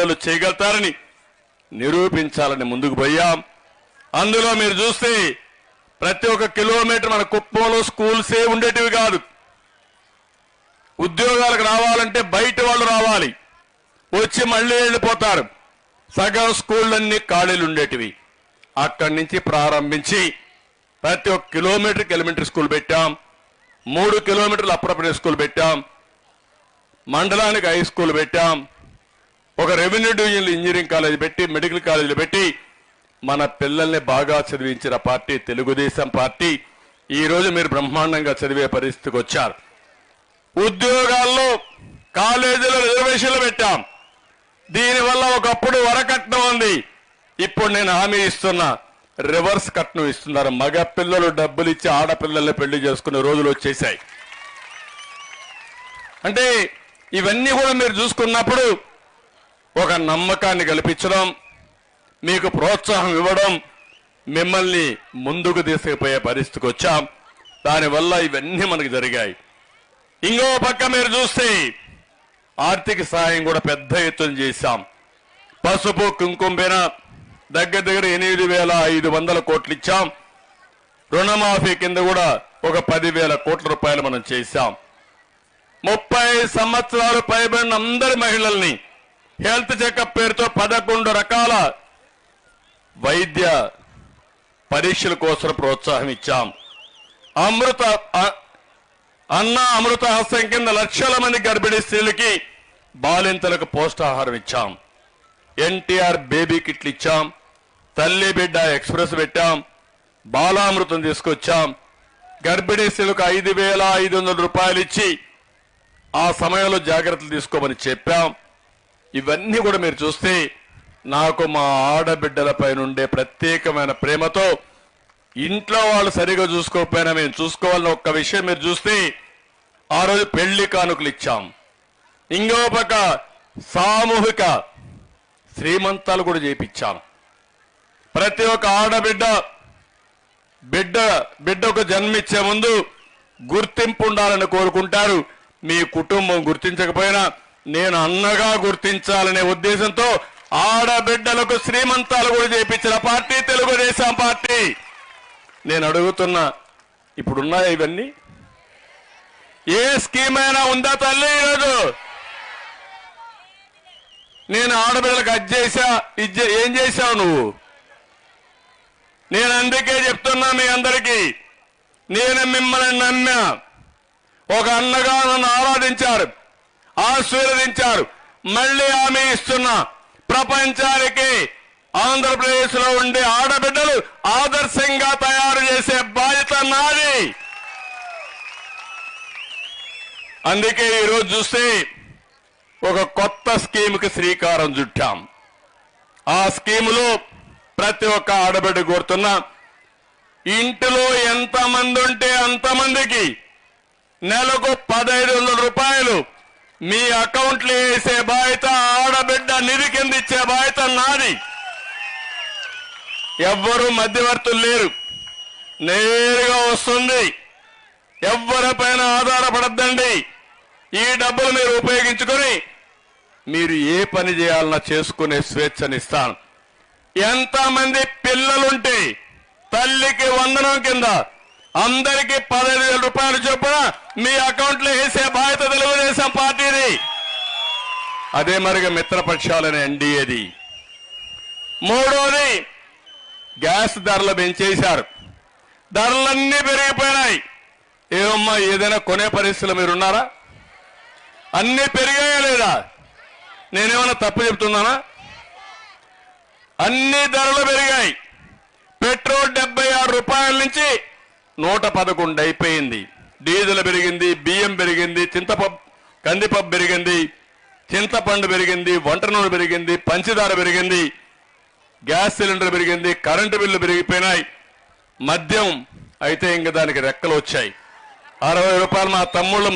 బిడ్డలు చేయగలుగుతారని నిరూపించాలని ముందుకు పోయాం. అందులో మీరు చూస్తే ప్రతి ఒక్క కిలోమీటర్ మన కుప్పంలో స్కూల్సే ఉండేటివి కాదు. ఉద్యోగాలకు రావాలంటే బయట వాళ్ళు రావాలి, వచ్చి మళ్ళీ వెళ్ళిపోతారు. సగం స్కూళ్ళన్నీ ఖాళీలు ఉండేటివి. అక్కడి నుంచి ప్రారంభించి ప్రతి ఒక్క కిలోమీటర్కి ఎలిమెంటరీ స్కూల్ పెట్టాం, 3 కిలోమీటర్లు అప్పర్ ప్రైమరీ స్కూల్ పెట్టాం, మండలానికి హై స్కూల్ పెట్టాం, ఒక రెవెన్యూ డివిజన్లు ఇంజనీరింగ్ కాలేజీ పెట్టి, మెడికల్ కాలేజీలు పెట్టి మన పిల్లల్ని బాగా చదివించిన పార్టీ తెలుగుదేశం పార్టీ. ఈరోజు మీరు బ్రహ్మాండంగా చదివే పరిస్థితికి వచ్చారు. ఉద్యోగాల్లో కాలేజీలో రిజర్వేషన్లు పెట్టాం. దీనివల్ల ఒకప్పుడు వరకట్నం ఉంది, ఇప్పుడు నేను హామీ ఇస్తున్నా, రివర్స్ కట్నం ఇస్తున్నారు. మగ పిల్లలు డబ్బులు ఇచ్చి ఆడపిల్లల్ని పెళ్లి చేసుకునే రోజులు వచ్చేసాయి. అంటే ఇవన్నీ కూడా మీరు చూసుకున్నప్పుడు ఒక నమ్మకాన్ని కల్పించడం, మీకు ప్రోత్సాహం ఇవ్వడం, మిమ్మల్ని ముందుకు తీసుకుపోయే పరిస్థితికి వచ్చాం. దానివల్ల ఇవన్నీ మనకు జరిగాయి. ఇంకో పక్క మీరు చూస్తే ఆర్థిక సహాయం కూడా పెద్ద ఎత్తున చేశాం. పసుపు కుంకుమ పైన దగ్గర 8,500 కోట్లు ఇచ్చాం. రుణమాఫీ కింద కూడా ఒక 10,000 కోట్ల రూపాయలు మనం చేశాం. 30 సంవత్సరాలు పైబడిన అందరి మహిళల్ని హెల్త్ చెకప్ పేరుతో 11 రకాల వైద్య పరీక్షల కోసం ప్రోత్సాహం ఇచ్చాం. అమృత హస్తం కింద లక్షల మంది గర్భిణీ స్త్రీలకి, బాలింతలకు పౌష్టికాహారం ఇచ్చాం. ఎన్టీఆర్ బేబీ కిట్లు ఇచ్చాం. తల్లి బిడ్డ ఎక్స్ప్రెస్ పెట్టాం. బాలామృతం తీసుకొచ్చాం. గర్భిణీ స్త్రీలకు 5,500 రూపాయలు ఇచ్చి ఆ సమయంలో జాగ్రత్తలు తీసుకోమని చెప్పాం. ఇవన్నీ కూడా మీరు చూస్తే నాకు మా ఆడబిడ్డలపై నుండే ప్రత్యేకమైన ప్రేమతో, ఇంట్లో వాళ్ళు సరిగా చూసుకోకపోయినా మేము చూసుకోవాలని ఒక్క విషయం మీరు చూస్తే ఆ రోజు పెళ్లి కానుకలు ఇచ్చాం. ఇంకో పక్క సామూహిక శ్రీమంతాలు కూడా చేయించాం. ప్రతి ఒక్క ఆడబిడ్డ బిడ్డకు జన్మించే ముందు గుర్తింపు ఉండాలని కోరుకుంటారు. మీ కుటుంబం గుర్తించకపోయినా నేను అన్నగా గుర్తించాలనే ఉద్దేశంతో ఆడబిడ్డలకు శ్రీమంతాలు కూడా చేయించిన పార్టీ తెలుగుదేశం పార్టీ. నేను అడుగుతున్నా, ఇప్పుడున్నాయా ఇవన్నీ? ఏ స్కీమ్ అయినా ఉందా తల్లి? ఈరోజు నేను ఆడబిడ్డలకు అది చేశా, ఏం చేశావు నువ్వు? నేను అందుకే చెప్తున్నా మీ అందరికీ, నేను మిమ్మల్ని నమ్మా. ఒక అన్నగా నన్ను ఆరాధించారు, ఆశీర్వదించారు. మళ్ళీ హామీ ఇస్తున్నా, ప్రపంచానికి ఆంధ్రప్రదేశ్ లో ఉండే ఆడబిడ్డలు ఆదర్శంగా తయారు చేసే బాధ్యత నాది. అందుకే ఈరోజు చూస్తే ఒక కొత్త స్కీమ్కి శ్రీకారం చుట్టాం. ఆ స్కీములో ప్రతి ఒక్క ఆడబిడ్డ కోరుతున్నా, ఇంటిలో ఎంతమంది ఉంటే అంతమందికి నెలకు 1,500 రూపాయలు మీ అకౌంట్లో వేసే బాధ్యత, ఆడబిడ్డ నిధి కింద ఇచ్చే బాధ్యత నాది. ఎవ్వరూ మధ్యవర్తులు లేరు, నేరుగా వస్తుంది. ఎవ్వరిపైన ఆధారపడద్దండి. ఈ డబ్బులు మీరు ఉపయోగించుకొని మీరు ఏ పని చేయాలన్నా చేసుకునే స్వేచ్ఛనిస్తాను. ఎంతమంది పిల్లలుంటే తల్లికి వందనం కింద అందరికీ 15,000 రూపాయలు చొప్పున మీ అకౌంట్లో వేసే బాధ్యత తెలుగుదేశం పార్టీది. అదే మరిగా మిత్రపక్షాలని ఎన్డీఏది. మూడోది, గ్యాస్ ధరలు పెంచేశారు. ధరలన్నీ పెరిగిపోయినాయి. ఏమమ్మా, ఏదైనా కొనే పరిస్థితులు మీరున్నారా? అన్నీ పెరిగాయా లేదా? నేనేమన్నా తప్పు చెప్తున్నానా? అన్ని ధరలు పెరిగాయి. పెట్రోల్ 76 రూపాయల నుంచి 111 అయిపోయింది. డీజిల్ పెరిగింది, బియ్యం పెరిగింది, కందిపప్పు పెరిగింది, చింతపండు పెరిగింది, వంట నూనె పెరిగింది, పంచదార పెరిగింది, గ్యాస్ సిలిండర్ పెరిగింది, కరెంటు బిల్లు పెరిగిపోయినాయి. మద్యం అయితే ఇంక దానికి రెక్కలు వచ్చాయి. 60 రూపాయలు మా తమ్ముళ్ళు